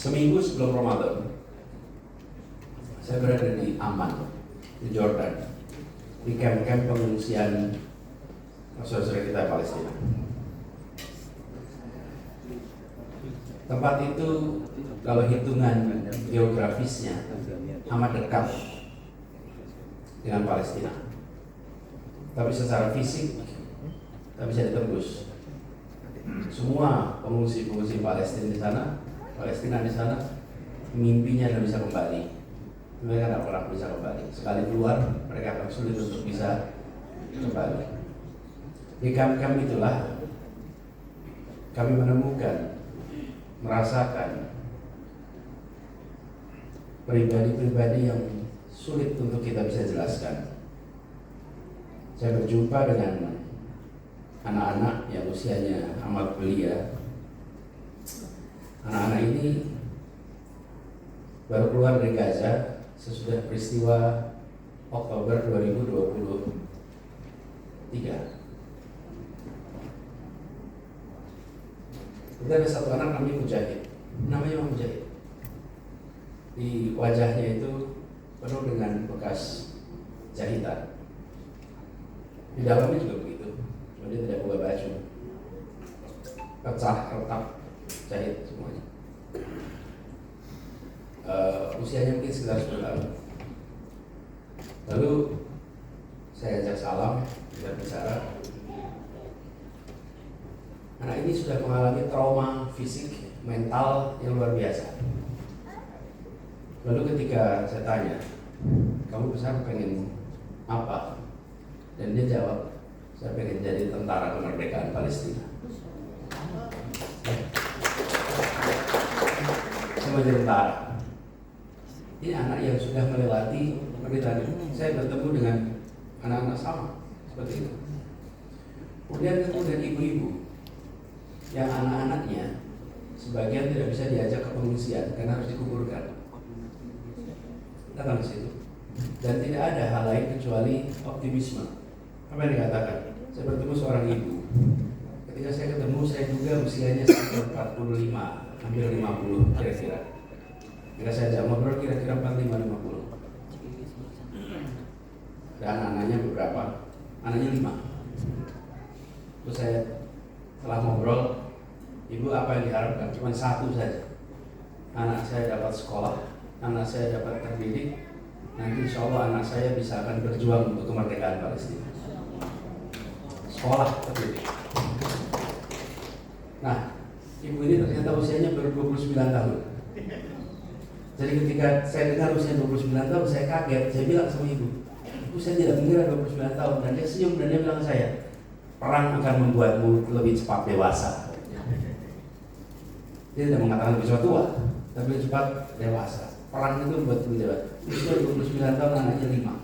seminggu sebelum Ramadan, saya berada di Amman, di Jordan, di kamp-kamp pengungsian saudara-saudara kita Palestina. Tempat itu kalau hitungan geografisnya amat dekat dengan Palestina, tapi secara fisik tak bisa ditembus. Semua pengungsi-pengungsi Palestina di sana mimpinya adalah bisa kembali. Mereka tidak pernah bisa kembali. Sekali keluar, mereka akan sulit untuk bisa kembali. Di kamp-kamp itulah kami menemukan, merasakan pribadi-pribadi yang sulit untuk kita bisa jelaskan. Saya berjumpa dengan anak-anak yang usianya amat belia. Anak-anak ini baru keluar dari Gaza sesudah peristiwa Oktober 2023. Kita ada satu anak namanya Mujahid. Di wajahnya itu penuh dengan bekas jahitan. Di dalamnya juga begitu, cuma dia tidak buka baju, pecah, retak, jahit semuanya. Usianya mungkin sekitar 10 tahun. Lalu saya ajak salam, kita bicara. Anak ini sudah mengalami trauma fisik, mental yang luar biasa. Lalu ketika saya tanya, kamu besar pengen apa? Dan dia jawab, saya pengen jadi tentara kemerdekaan Palestina. Saya mau jadi tentara. Ini anak yang sudah melewati penderitaan. Saya bertemu dengan anak-anak sama seperti itu. Kemudian ketemu dengan ibu-ibu yang anak-anaknya sebagian tidak bisa diajak ke pengungsian karena harus dikuburkan. Datang ke situ. Dan tidak ada hal lain kecuali optimisme. Apa yang dikatakan? Saya bertemu seorang ibu. Ketika saya ketemu, saya juga usianya sekitar 45, hampir 50 kira-kira. Ketika saya ajak ngobrol kira-kira 45-50. Dan anaknya beberapa, anaknya 5. Terus saya setelah ngobrol, ibu apa yang diharapkan? Cuma satu saja. Anak saya dapat sekolah, anak saya dapat terdidik. Nanti insya Allah anak saya bisa akan berjuang untuk kemerdekaan Palestina. Sekolah terdidik. Nah, ibu ini ternyata usianya baru 29 tahun. Jadi ketika saya dengar usia 29 tahun, saya kaget. Saya bilang sama ibu, saya tidak mengira 29 tahun. Dan dia senyum dan dia bilang ke saya, perang akan membuatmu lebih cepat dewasa. Dia tidak mengatakan lebih cepat tua, tapi lebih cepat dewasa. Perang itu membuat lebih dewasa. Usia 29 tahun, anaknya 5.